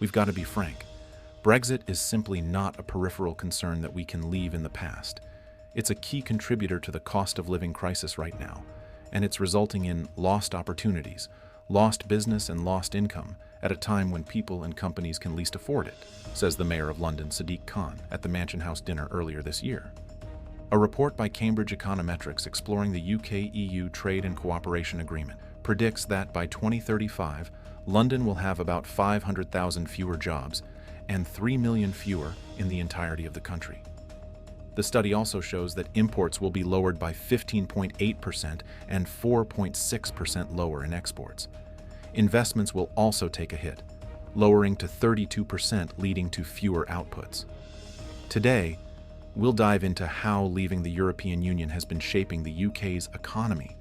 We've got to be frank. Brexit is simply not a peripheral concern that we can leave in the past. It's a key contributor to the cost of living crisis right now, and it's resulting in lost opportunities, lost business and lost income at a time when people and companies can least afford it, says the Mayor of London, Sadiq Khan, at the Mansion House dinner earlier this year. A report by Cambridge Econometrics exploring the UK-EU Trade and Cooperation Agreement predicts that by 2035, London will have about 500,000 fewer jobs and 3 million fewer in the entirety of the country. The study also shows that imports will be lowered by 15.8% and 4.6% lower in exports. Investments will also take a hit, lowering to 32%, leading to fewer outputs. Today, we'll dive into how leaving the European Union has been shaping the UK's economy.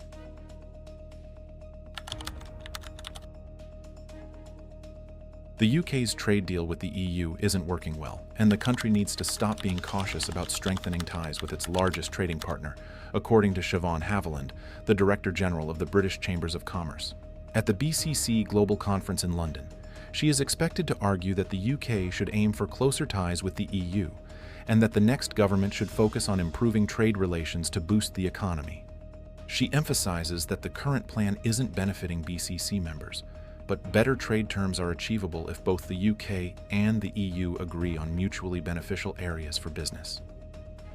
The UK's trade deal with the EU isn't working well, and the country needs to stop being cautious about strengthening ties with its largest trading partner, according to Siobhan Haviland, the Director General of the British Chambers of Commerce. At the BCC Global Conference in London, she is expected to argue that the UK should aim for closer ties with the EU, and that the next government should focus on improving trade relations to boost the economy. She emphasizes that the current plan isn't benefiting BCC members, but better trade terms are achievable if both the UK and the EU agree on mutually beneficial areas for business.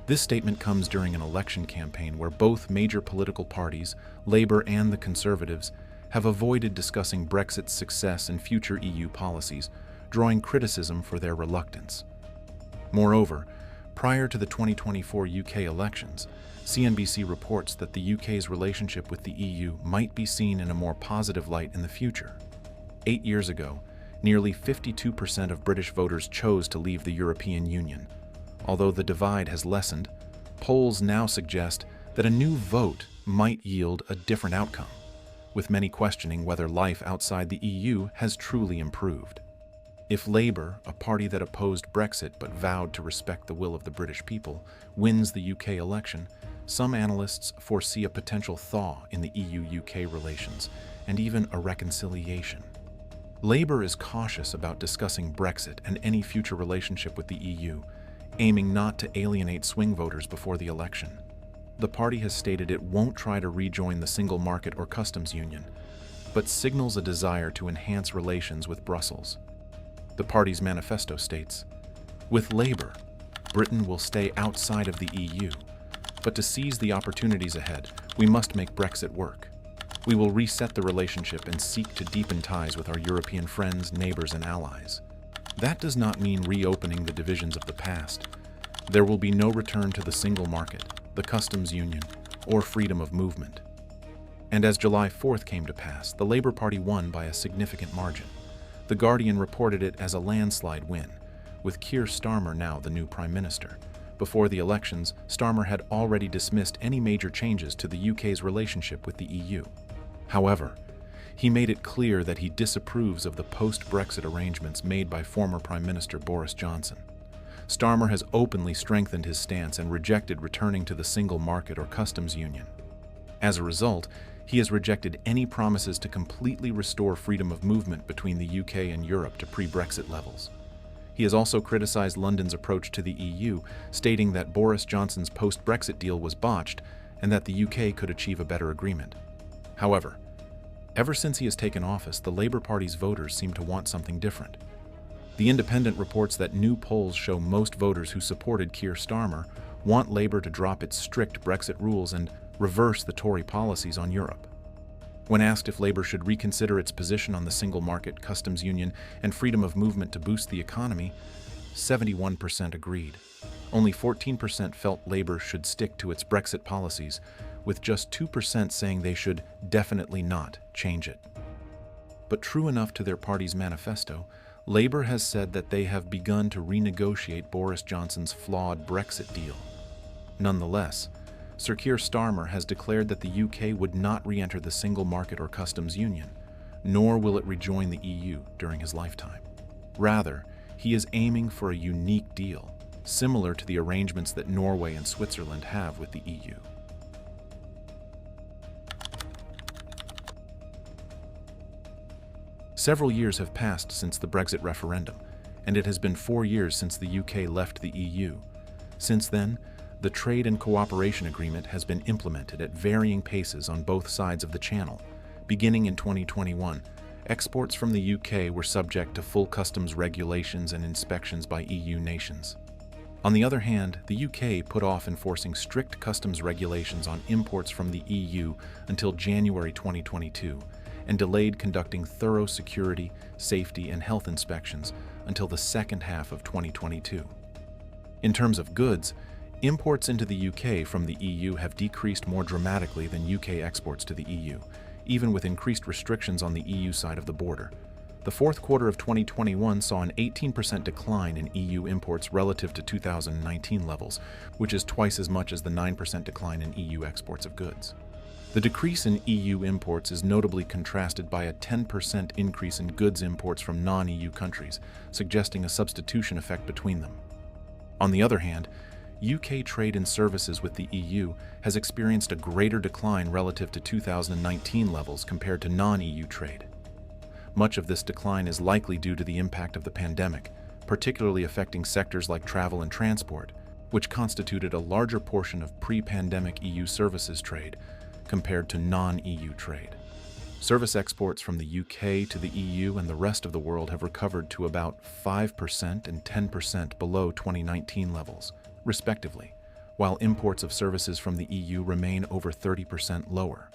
This statement comes during an election campaign where both major political parties, Labour and the Conservatives, have avoided discussing Brexit's success and future EU policies, drawing criticism for their reluctance. Moreover, prior to the 2024 UK elections, CNBC reports that the UK's relationship with the EU might be seen in a more positive light in the future. 8 years ago, nearly 52% of British voters chose to leave the European Union. Although the divide has lessened, polls now suggest that a new vote might yield a different outcome, with many questioning whether life outside the EU has truly improved. If Labour, a party that opposed Brexit but vowed to respect the will of the British people, wins the UK election, some analysts foresee a potential thaw in the EU-UK relations and even a reconciliation. Labour is cautious about discussing Brexit and any future relationship with the EU, aiming not to alienate swing voters before the election. The party has stated it won't try to rejoin the single market or customs union, but signals a desire to enhance relations with Brussels. The party's manifesto states, "With Labour, Britain will stay outside of the EU, but to seize the opportunities ahead, we must make Brexit work. We will reset the relationship and seek to deepen ties with our European friends, neighbors, and allies." That does not mean reopening the divisions of the past. There will be no return to the single market, the customs union, or freedom of movement. And as July 4th came to pass, the Labour Party won by a significant margin. The Guardian reported it as a landslide win, with Keir Starmer now the new Prime Minister. Before the elections, Starmer had already dismissed any major changes to the UK's relationship with the EU. However, he made it clear that he disapproves of the post-Brexit arrangements made by former Prime Minister Boris Johnson. Starmer has openly strengthened his stance and rejected returning to the single market or customs union. As a result, he has rejected any promises to completely restore freedom of movement between the UK and Europe to pre-Brexit levels. He has also criticized London's approach to the EU, stating that Boris Johnson's post-Brexit deal was botched and that the UK could achieve a better agreement. However, ever since he has taken office, the Labour Party's voters seem to want something different. The Independent reports that new polls show most voters who supported Keir Starmer want Labour to drop its strict Brexit rules and reverse the Tory policies on Europe. When asked if Labour should reconsider its position on the single market, customs union, and freedom of movement to boost the economy, 71% agreed. Only 14% felt Labour should stick to its Brexit policies, with just 2% saying they should definitely not change it. But true enough to their party's manifesto, Labour has said that they have begun to renegotiate Boris Johnson's flawed Brexit deal. Nonetheless, Sir Keir Starmer has declared that the UK would not re-enter the single market or customs union, nor will it rejoin the EU during his lifetime. Rather, he is aiming for a unique deal, similar to the arrangements that Norway and Switzerland have with the EU. Several years have passed since the Brexit referendum, and it has been 4 years since the UK left the EU. Since then, the Trade and Cooperation Agreement has been implemented at varying paces on both sides of the Channel. Beginning in 2021, exports from the UK were subject to full customs regulations and inspections by EU nations. On the other hand, the UK put off enforcing strict customs regulations on imports from the EU until January 2022, and delayed conducting thorough security, safety, and health inspections until the second half of 2022. In terms of goods, imports into the UK from the EU have decreased more dramatically than UK exports to the EU, even with increased restrictions on the EU side of the border. The fourth quarter of 2021 saw an 18% decline in EU imports relative to 2019 levels, which is twice as much as the 9% decline in EU exports of goods. The decrease in EU imports is notably contrasted by a 10% increase in goods imports from non-EU countries, suggesting a substitution effect between them. On the other hand, UK trade in services with the EU has experienced a greater decline relative to 2019 levels compared to non-EU trade. Much of this decline is likely due to the impact of the pandemic, particularly affecting sectors like travel and transport, which constituted a larger portion of pre-pandemic EU services trade compared to non-EU trade. Service exports from the UK to the EU and the rest of the world have recovered to about 5% and 10% below 2019 levels, respectively, while imports of services from the EU remain over 30% lower.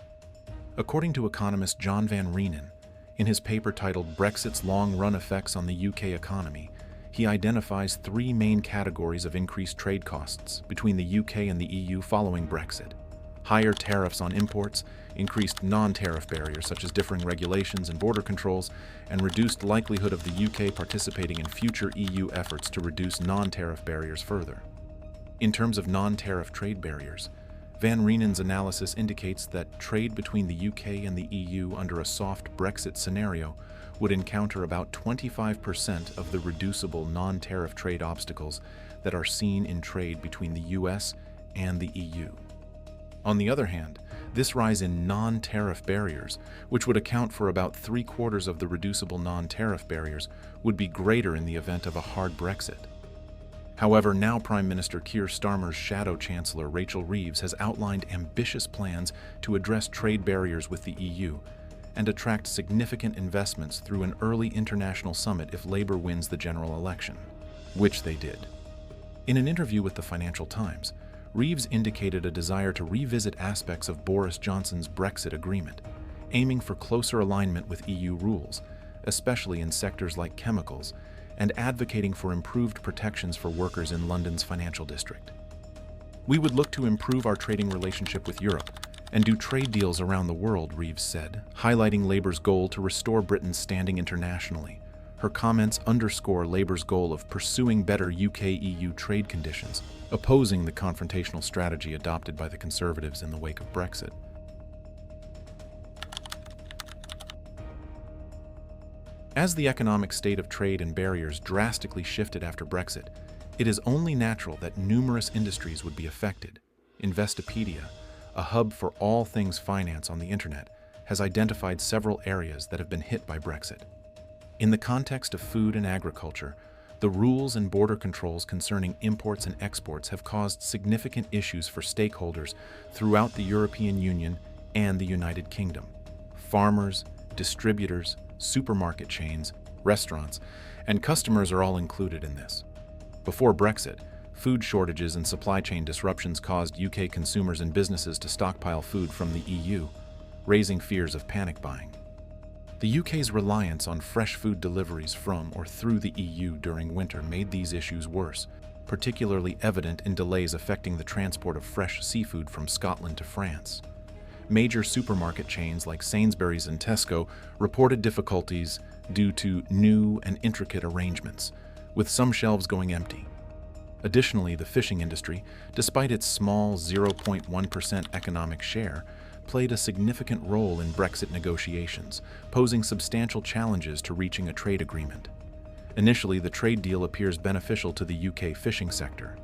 According to economist John Van Reenen, in his paper titled Brexit's Long-Run Effects on the UK Economy, he identifies 3 main categories of increased trade costs between the UK and the EU following Brexit: higher tariffs on imports, increased non-tariff barriers such as differing regulations and border controls, and reduced likelihood of the UK participating in future EU efforts to reduce non-tariff barriers further. In terms of non-tariff trade barriers, Van Reenen's analysis indicates that trade between the UK and the EU under a soft Brexit scenario would encounter about 25% of the reducible non-tariff trade obstacles that are seen in trade between the US and the EU. On the other hand, this rise in non-tariff barriers, which would account for about 3/4 of the reducible non-tariff barriers, would be greater in the event of a hard Brexit. However, now Prime Minister Keir Starmer's shadow chancellor Rachel Reeves has outlined ambitious plans to address trade barriers with the EU and attract significant investments through an early international summit if Labour wins the general election, which they did. In an interview with the Financial Times, Reeves indicated a desire to revisit aspects of Boris Johnson's Brexit agreement, aiming for closer alignment with EU rules, especially in sectors like chemicals, and advocating for improved protections for workers in London's financial district. "We would look to improve our trading relationship with Europe and do trade deals around the world," Reeves said, highlighting Labour's goal to restore Britain's standing internationally. Her comments underscore Labour's goal of pursuing better UK-EU trade conditions, opposing the confrontational strategy adopted by the Conservatives in the wake of Brexit. As the economic state of trade and barriers drastically shifted after Brexit, it is only natural that numerous industries would be affected. Investopedia, a hub for all things finance on the internet, has identified several areas that have been hit by Brexit. In the context of food and agriculture, the rules and border controls concerning imports and exports have caused significant issues for stakeholders throughout the European Union and the United Kingdom. Farmers, distributors, supermarket chains, restaurants, and customers are all included in this. Before Brexit, food shortages and supply chain disruptions caused UK consumers and businesses to stockpile food from the EU, raising fears of panic buying. The UK's reliance on fresh food deliveries from or through the EU during winter made these issues worse, particularly evident in delays affecting the transport of fresh seafood from Scotland to France. Major supermarket chains like Sainsbury's and Tesco reported difficulties due to new and intricate arrangements, with some shelves going empty. Additionally, the fishing industry, despite its small 0.1% economic share, played a significant role in Brexit negotiations, posing substantial challenges to reaching a trade agreement. Initially, the trade deal appears beneficial to the UK fishing sector.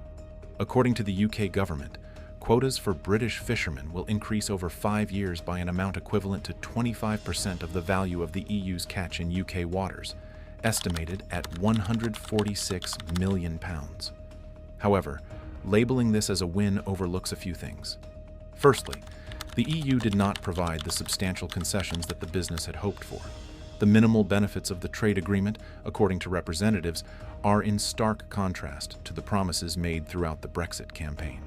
According to the UK government, quotas for British fishermen will increase over 5 years by an amount equivalent to 25% of the value of the EU's catch in UK waters, estimated at £146 million. However, labeling this as a win overlooks a few things. Firstly, the EU did not provide the substantial concessions that the business had hoped for. The minimal benefits of the trade agreement, according to representatives, are in stark contrast to the promises made throughout the Brexit campaign.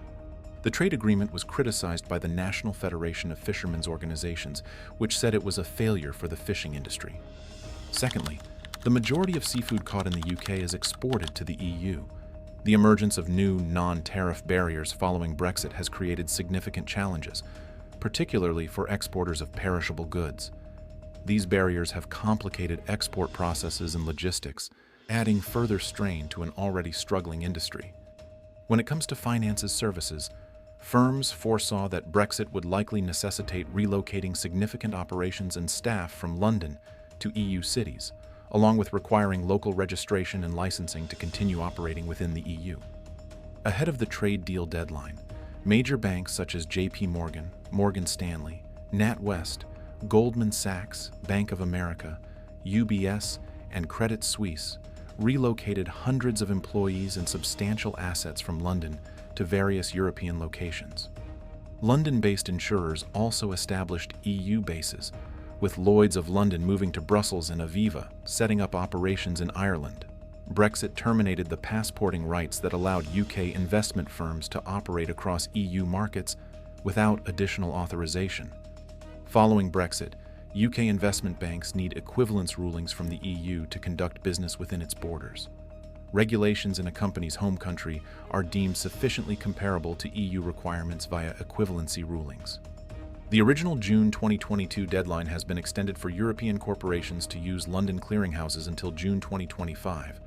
The trade agreement was criticized by the National Federation of Fishermen's Organizations, which said it was a failure for the fishing industry. Secondly, the majority of seafood caught in the UK is exported to the EU. The emergence of new non-tariff barriers following Brexit has created significant challenges, particularly for exporters of perishable goods. These barriers have complicated export processes and logistics, adding further strain to an already struggling industry. When it comes to finances services, firms foresaw that Brexit would likely necessitate relocating significant operations and staff from London to EU cities, along with requiring local registration and licensing to continue operating within the EU. Ahead of the trade deal deadline, major banks such as JP Morgan, Morgan Stanley, NatWest, Goldman Sachs, Bank of America, UBS, and Credit Suisse relocated hundreds of employees and substantial assets from London to various European locations. London-based insurers also established EU bases, with Lloyd's of London moving to Brussels and Aviva setting up operations in Ireland. Brexit terminated the passporting rights that allowed UK investment firms to operate across EU markets without additional authorization. Following Brexit, UK investment banks need equivalence rulings from the EU to conduct business within its borders. Regulations in a company's home country are deemed sufficiently comparable to EU requirements via equivalency rulings. The original June 2022 deadline has been extended for European corporations to use London clearinghouses until June 2025.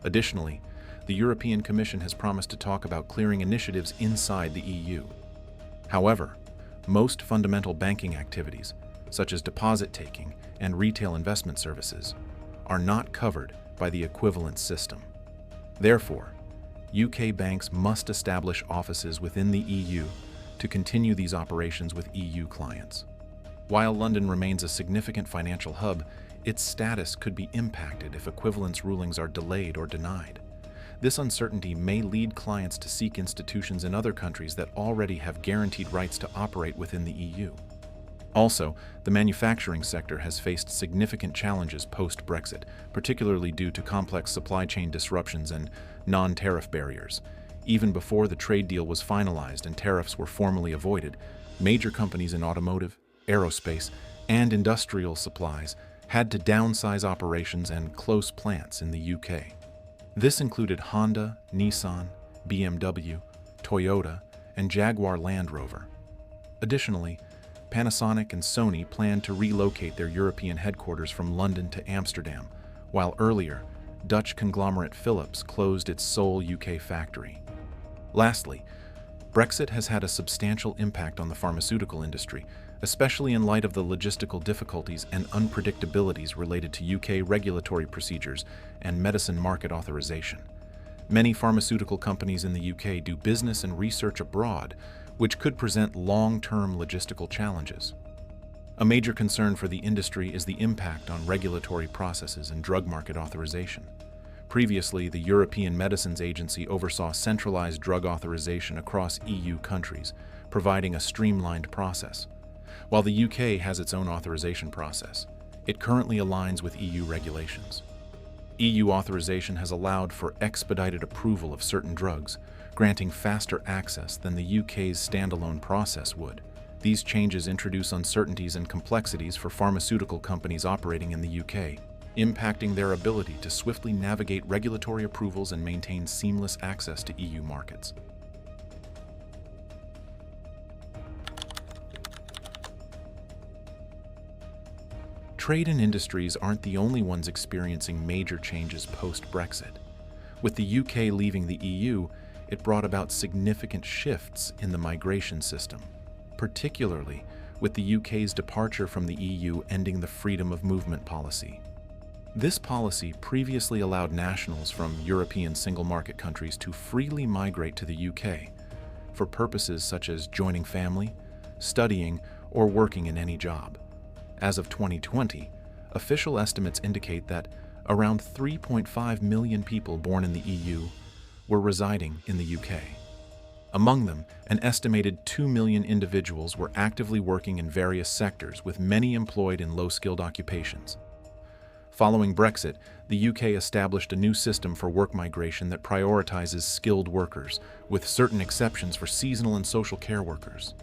Additionally, the European Commission has promised to talk about clearing initiatives inside the EU. However, most fundamental banking activities, such as deposit taking and retail investment services, are not covered by the equivalence system. Therefore, UK banks must establish offices within the EU to continue these operations with EU clients. While London remains a significant financial hub, its status could be impacted if equivalence rulings are delayed or denied. This uncertainty may lead clients to seek institutions in other countries that already have guaranteed rights to operate within the EU. Also, the manufacturing sector has faced significant challenges post-Brexit, particularly due to complex supply chain disruptions and non-tariff barriers. Even before the trade deal was finalized and tariffs were formally avoided, major companies in automotive, aerospace, and industrial supplies had to downsize operations and close plants in the UK. This included Honda, Nissan, BMW, Toyota, and Jaguar Land Rover. Additionally, Panasonic and Sony planned to relocate their European headquarters from London to Amsterdam, while earlier, Dutch conglomerate Philips closed its Seoul, UK factory. Lastly, Brexit has had a substantial impact on the pharmaceutical industry, especially in light of the logistical difficulties and unpredictabilities related to UK regulatory procedures and medicine market authorization. Many pharmaceutical companies in the UK do business and research abroad, which could present long-term logistical challenges. A major concern for the industry is the impact on regulatory processes and drug market authorization. Previously, the European Medicines Agency oversaw centralized drug authorization across EU countries, providing a streamlined process. While the UK has its own authorization process, it currently aligns with EU regulations. EU authorization has allowed for expedited approval of certain drugs, granting faster access than the UK's standalone process would. These changes introduce uncertainties and complexities for pharmaceutical companies operating in the UK, impacting their ability to swiftly navigate regulatory approvals and maintain seamless access to EU markets. Trade and industries aren't the only ones experiencing major changes post-Brexit. With the UK leaving the EU, it brought about significant shifts in the migration system, particularly with the UK's departure from the EU ending the freedom of movement policy. This policy previously allowed nationals from European single-market countries to freely migrate to the UK. for purposes such as joining family, studying, or working in any job. As of 2020, official estimates indicate that around 3.5 million people born in the EU were residing in the UK. Among them, an estimated 2 million individuals were actively working in various sectors, with many employed in low-skilled occupations. Following Brexit, the UK established a new system for work migration that prioritizes skilled workers, with certain exceptions for seasonal and social care workers.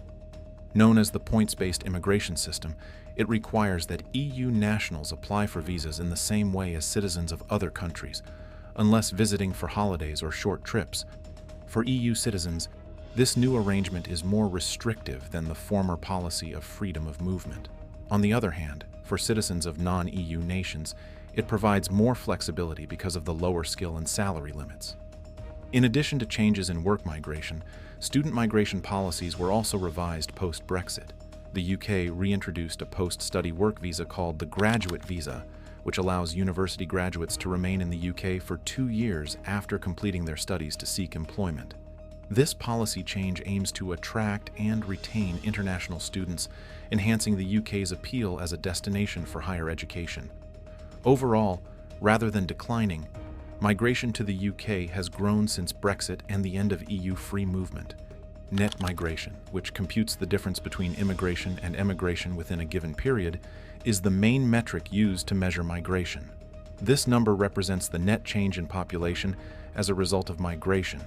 Known as the points-based immigration system, it requires that EU nationals apply for visas in the same way as citizens of other countries, unless visiting for holidays or short trips. For EU citizens, this new arrangement is more restrictive than the former policy of freedom of movement. On the other hand, for citizens of non-EU nations, it provides more flexibility because of the lower skill and salary limits. In addition to changes in work migration, student migration policies were also revised post-Brexit. The UK reintroduced a post-study work visa called the graduate visa, which allows university graduates to remain in the UK for 2 years after completing their studies to seek employment. This policy change aims to attract and retain international students, enhancing the UK's appeal as a destination for higher education. Overall, rather than declining, migration to the UK has grown since Brexit and the end of EU free movement. Net migration, which computes the difference between immigration and emigration within a given period, is the main metric used to measure migration. This number represents the net change in population as a result of migration,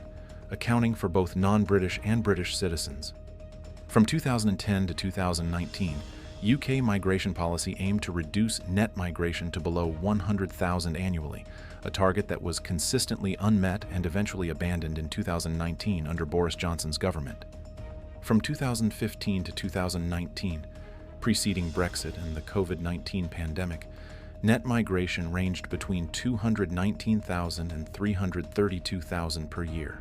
accounting for both non-British and British citizens. From 2010 to 2019, UK migration policy aimed to reduce net migration to below 100,000 annually, a target that was consistently unmet and eventually abandoned in 2019 under Boris Johnson's government. From 2015 to 2019, preceding Brexit and the COVID-19 pandemic, net migration ranged between 219,000 and 332,000 per year.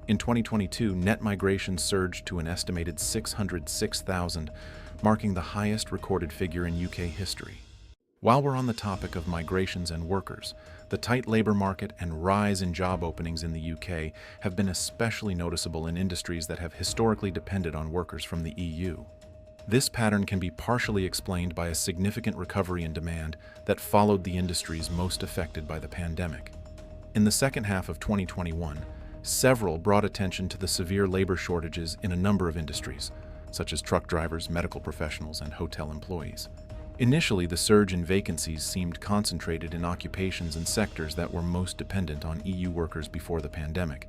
In 2022, net migration surged to an estimated 606,000, marking the highest recorded figure in UK history. While we're on the topic of migrations and workers, the tight labor market and rise in job openings in the UK have been especially noticeable in industries that have historically depended on workers from the EU. This pattern can be partially explained by a significant recovery in demand that followed the industries most affected by the pandemic. In the second half of 2021, several brought attention to the severe labor shortages in a number of industries, such as truck drivers, medical professionals, and hotel employees. Initially, the surge in vacancies seemed concentrated in occupations and sectors that were most dependent on EU workers before the pandemic.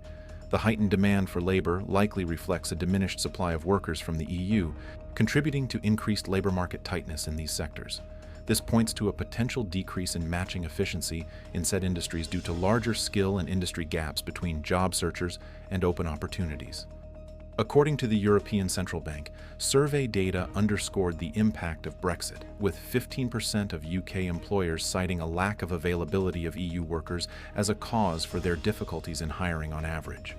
The heightened demand for labor likely reflects a diminished supply of workers from the EU, contributing to increased labor market tightness in these sectors. This points to a potential decrease in matching efficiency in said industries due to larger skill and industry gaps between job searchers and open opportunities. According to the European Central Bank, survey data underscored the impact of Brexit, with 15% of UK employers citing a lack of availability of EU workers as a cause for their difficulties in hiring on average.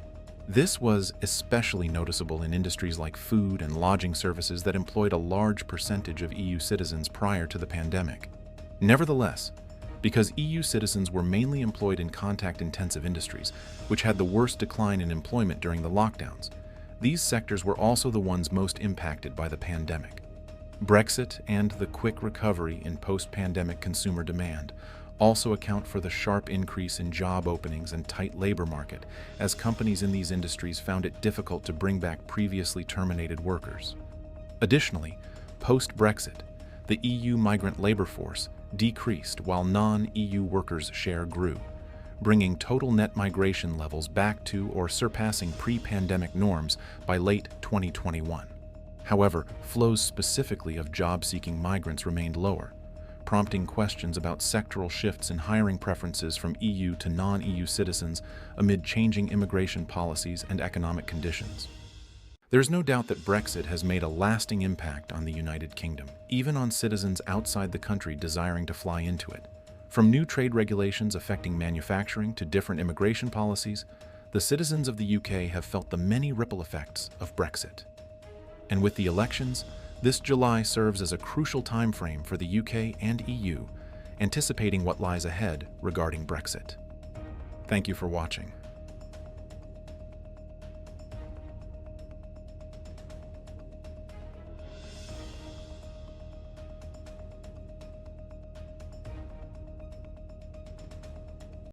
This was especially noticeable in industries like food and lodging services that employed a large percentage of EU citizens prior to the pandemic. Nevertheless, because EU citizens were mainly employed in contact-intensive industries, which had the worst decline in employment during the lockdowns, these sectors were also the ones most impacted by the pandemic. Brexit and the quick recovery in post-pandemic consumer demand also account for the sharp increase in job openings and tight labor market, as companies in these industries found it difficult to bring back previously terminated workers. Additionally, post-Brexit, the EU migrant labor force decreased while non-EU workers' share grew, bringing total net migration levels back to or surpassing pre-pandemic norms by late 2021. However, flows specifically of job-seeking migrants remained lower, prompting questions about sectoral shifts in hiring preferences from EU to non-EU citizens amid changing immigration policies and economic conditions. There's no doubt that Brexit has made a lasting impact on the United Kingdom, even on citizens outside the country desiring to fly into it. From new trade regulations affecting manufacturing to different immigration policies, the citizens of the UK have felt the many ripple effects of Brexit. And with the elections, this July serves as a crucial time frame for the UK and EU, anticipating what lies ahead regarding Brexit. Thank you for watching.